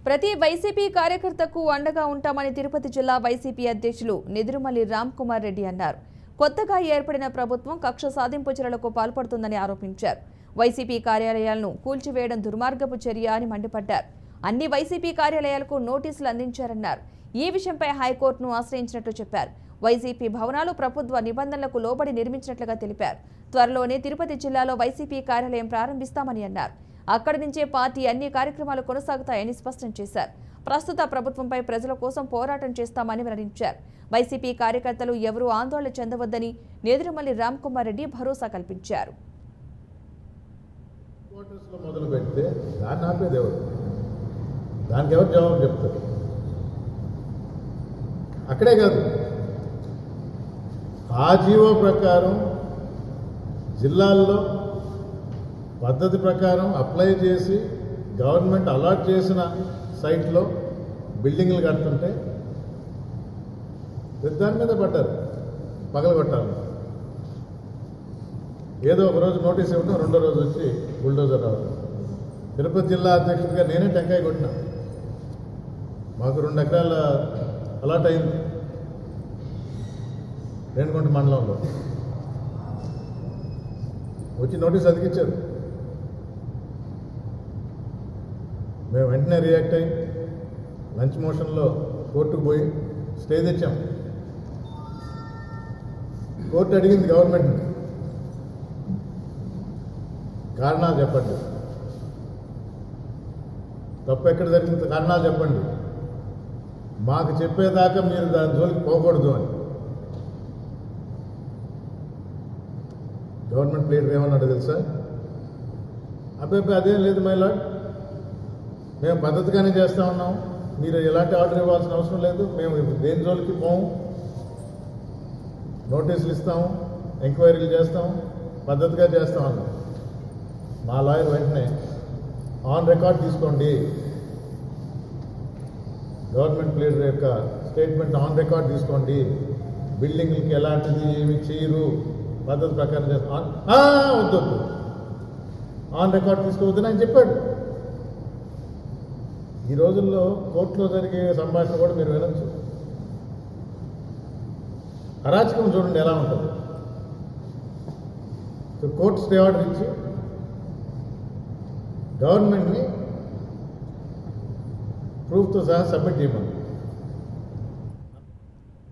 ప్రతి వైసీపీ కార్యకర్తకు అండగా ఉంటామని తిరుపతి జిల్లా వైసీపీ అధ్యక్షులు నెదురుమల్లి రామ్ కుమార్ రెడ్డి అన్నారు. కొత్తగా ఏర్పడిన ప్రభుత్వం కక్ష సాధింపు చర్యలకు పాల్పడుతుందని ఆరోపించారు. వైసీపీ కార్యాలయాలను కూల్చివేయడం దుర్మార్గపు చర్య అని మండిపడ్డారు. అన్ని వైసీపీ కార్యాలయాలకు నోటీసులు అందించారన్నారు. ఈ విషయంపై హైకోర్టును ఆశ్రయించినట్లు చెప్పారు. వైసీపీ భవనాలు ప్రభుత్వ నిబంధనలకు లోబడి నిర్మించినట్లుగా తెలిపారు. త్వరలోనే తిరుపతి జిల్లాలో వైసీపీ కార్యాలయం ప్రారంభిస్తామని అన్నారు. అక్కడి నుంచే పార్టీ అన్ని కార్యక్రమాలు కొనసాగుతాయని స్పష్టం చేశారు. ప్రస్తుత ప్రభుత్వంపై ప్రజల కోసం పోరాటం చేస్తామని వెల్లడించారు. వైసీపీ కార్యకర్తలు ఎవరూ ఆందోళన చెందవద్దని నెదురుమల్లి రామ్ కుమార్ రెడ్డి భరోసా కల్పించారు. అక్కడే కాదు, ఆ జీవో ప్రకారం జిల్లాల్లో పద్ధతి ప్రకారం అప్లై చేసి గవర్నమెంట్ అలాట్ చేసిన సైట్లో బిల్డింగ్లు కడుతుంటే దాని మీద పడ్డారు, పగలగొట్టాలి. ఏదో ఒక రోజు నోటీస్ ఇవ్వడం, రెండో రోజు వచ్చి బుల్డోజర్ రావడం. తిరుపతి జిల్లా అధ్యక్షుడిగా నేనే టెంకాయ కొట్టినా. మాకు 2 ఎకరాల అలాట్ అయింది రేణిగుంట మండలంలో. వచ్చి నోటీస్ అతికిచ్చారు. మేము వెంటనే రియాక్ట్ అయ్యి లంచ్ మోషన్లో కోర్టుకు పోయి స్టే తెచ్చాం. కోర్టు అడిగింది గవర్నమెంట్ని, కారణాలు చెప్పండి, తప్పు ఎక్కడ జరిగింది కారణాలు చెప్పండి, మాకు చెప్పేదాకా మీరు దాని జోలికి పోకూడదు అని. గవర్నమెంట్ లీడర్ ఏమన్నాడు తెలుసా? అబ్బాయి అదేం లేదు మై లార్డ్, మేము పద్ధతిగానే చేస్తూ ఉన్నాం, మీరు ఎలాంటి ఆర్డర్ ఇవ్వాల్సిన అవసరం లేదు, మేము దేని జోలికి పోము, నోటీసులు ఇస్తాము, ఎంక్వైరీలు చేస్తాము, పద్ధతిగా చేస్తాం అన్నాం. మా లాయర్ వెంటనే ఆన్ రికార్డ్ తీసుకోండి, గవర్నమెంట్ లీడర్ యొక్క స్టేట్మెంట్ ఆన్ రికార్డ్ తీసుకోండి, బిల్డింగ్లకి ఎలాంటిది ఏమి చేయరు, పద్ధతి ప్రకారం చేస్తాం. వద్దు, ఆన్ రికార్డ్ తీసుకోవద్దని ఆయన చెప్పాడు. ఈ రోజుల్లో కోర్టులో జరిగే సంభాషణ కూడా మీరు వినొచ్చు. అరాచకం చూడండి ఎలా ఉంటుంది. కోర్టు స్టే ఆర్డర్ ఇచ్చి గవర్నమెంట్ని ప్రూఫ్తో సహా సబ్మిట్ చేయమని